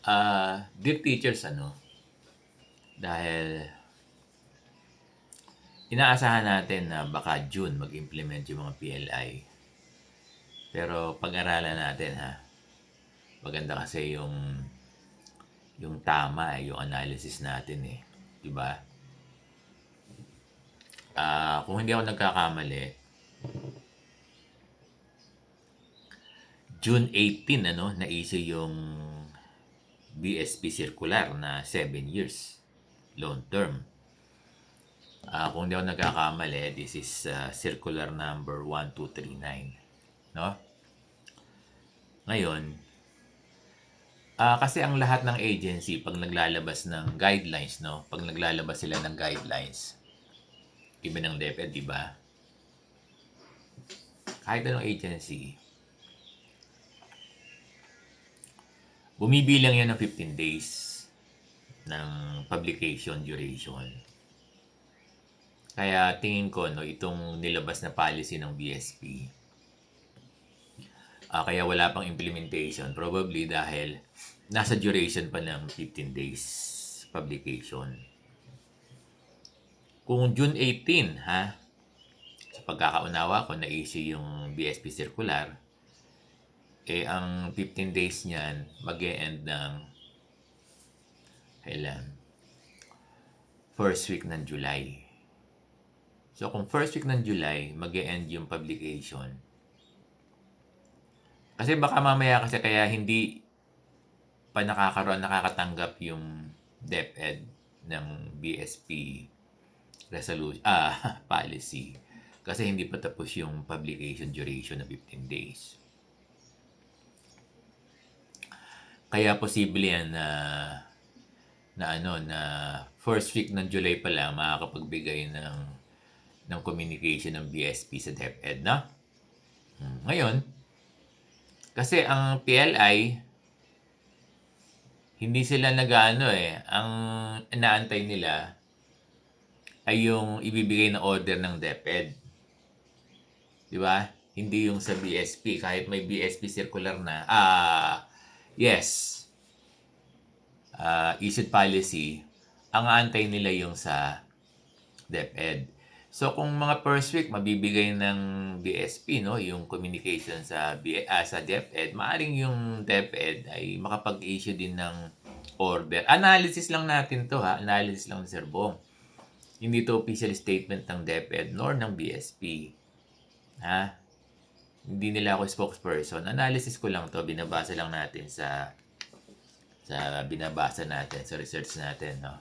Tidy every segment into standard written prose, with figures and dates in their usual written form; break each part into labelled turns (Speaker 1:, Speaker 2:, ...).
Speaker 1: Dear teachers, dahil inaasahan natin na baka June mag-implement yung mga PLI. Pero pag-aralan natin ha, maganda kasi yung tama yung analysis natin eh. 'Di ba? Kung hindi ako nagkakamali, June 18 na-issue yung BSP circular na 7 years long term. Kung hindi ako nagkakamali, this is circular number 1239, no? Ngayon, kasi ang lahat ng agency pag naglalabas ng guidelines, no? Pag naglalabas sila ng guidelines, iba ng DepEd, di ba? Kahit anong agency, bumibilang yan ng 15 days ng publication duration. Kaya tingin ko, no, itong nilabas na policy ng BSP, kaya wala pang implementation, probably dahil nasa duration pa ng 15 days publication. Kung June 18, ha, sa pagkakaunawa ko, na-issue yung BSP circular, ang 15 days niyan, mag-e-end ng kailan? First week ng July. So, kung first week ng July, mag-e-end yung publication. Kasi baka mamaya kasi kaya hindi pa nakakatanggap yung DepEd ng BSP resolution, policy. Kasi hindi pa tapos yung publication duration na 15 days. Kaya posible yan na first week ng July pa lang makakapagbigay ng communication ng BSP sa DepEd, no? Ngayon, kasi ang PLI, hindi sila ang inaantay nila ay yung ibibigay na order ng DepEd. Di ba? Hindi yung sa BSP. Kahit may BSP circular na, yes, issued policy, ang aantay nila yung sa DepEd. So, kung mga first week, mabibigay ng BSP, no, yung communication sa DepEd, maaring yung DepEd ay makapag-issue din ng order. Analysis lang natin to, ha? Analysis lang ni Sir Bong. Hindi to official statement ng DepEd nor ng BSP. Ha? Hindi nila ako spokesperson. Analysis ko lang to. Binabasa lang natin sa binabasa natin, sa research natin, no?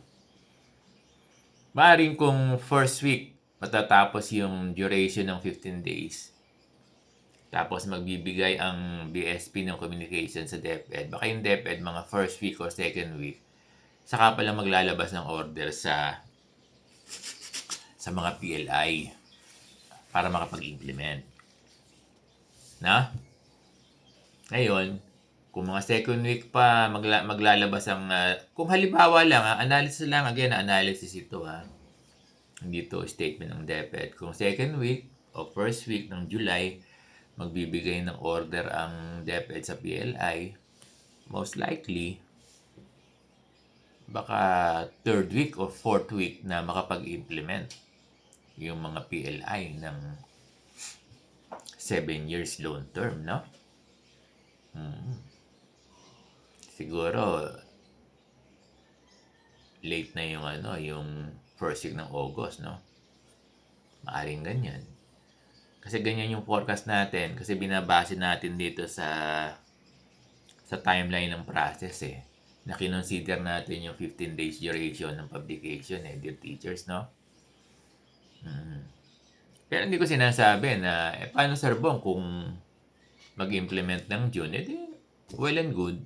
Speaker 1: Maaring kung first week, matatapos yung duration ng 15 days, tapos magbibigay ang BSP ng communication sa DepEd, baka yung DepEd mga first week or second week, saka pala maglalabas ng order sa mga PLI para makapag-implement. Na? Ngayon, kung mga second week pa maglalabas ang kung halimbawa lang analysis lang, again analysis ito hindi to statement ng DepEd. Kung second week o first week ng July magbibigay ng order ang DepEd sa PLI, most likely baka third week o fourth week na makapag-implement yung mga PLI ng 7 years long term, no? Siguro late na yung first week ng August, no? Maaring ganyan. Kasi ganyan yung forecast natin kasi binabase natin dito sa timeline ng process na kinonsider natin yung 15 days duration ng publication dear teachers, no? Pero hindi ko sinasabi na paano Sir Bong kung mag-implement ng June, well and good.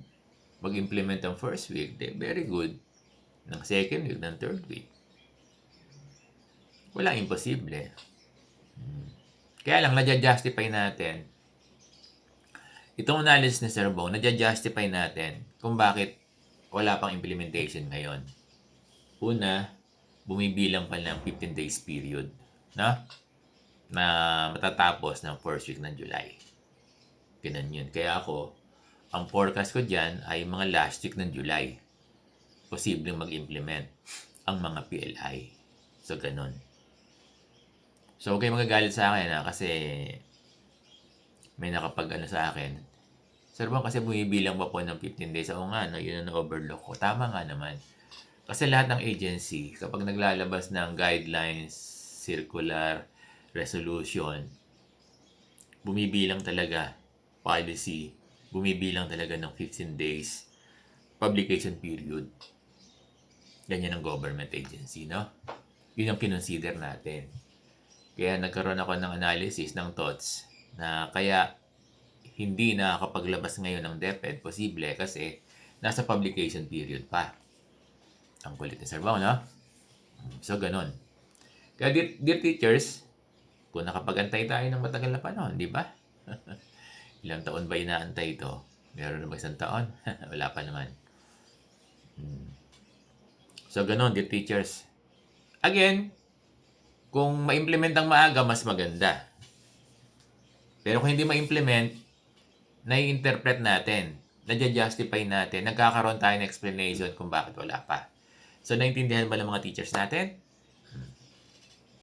Speaker 1: Mag-implement ng first week, very good. Ng second week, ng third week. Wala imposible. Kaya lang, nadja-justify natin. Itong analysis ni Sir Bong, nadja-justify natin kung bakit wala pang implementation ngayon. Una, bumibilang pa ng 15 days period, no? Na matatapos ng first week ng July. Ganun yun. Kaya ako, ang forecast ko dyan ay mga last week ng July. Posibleng mag-implement ang mga PLI. So, ganun. So, huwag kayong magagalit sa akin kasi may nakapag-ano sa akin. Sir Bong, kasi bumibilang pa po ng 15 days. Oo nga, no, yun ang overlook ko. Tama nga naman. Kasi lahat ng agency, kapag naglalabas ng guidelines, circular, resolution, bumibilang talaga, policy, bumibilang talaga ng 15 days publication period. Ganyan ang government agency, no? Yun ang kinonsider natin. Kaya nagkaroon ako ng analysis, ng thoughts, na kaya hindi nakakapaglabas ngayon ng DepEd, posible kasi nasa publication period pa. Ang kulit ni Sir Bong, no? So, ganun. Kaya, dear teachers, kung nakapag-antay tayo ng matagal na panahon, di ba? Ilang taon ba inaantay ito? Meron na ba isang taon? Wala pa naman. So, ganun, dear teachers. Again, kung ma-implement ang maaga, mas maganda. Pero kung hindi ma-implement, nai-interpret natin, nadya-justify natin, nagkakaroon tayo ng explanation kung bakit wala pa. So, naintindihan ba ng mga teachers natin?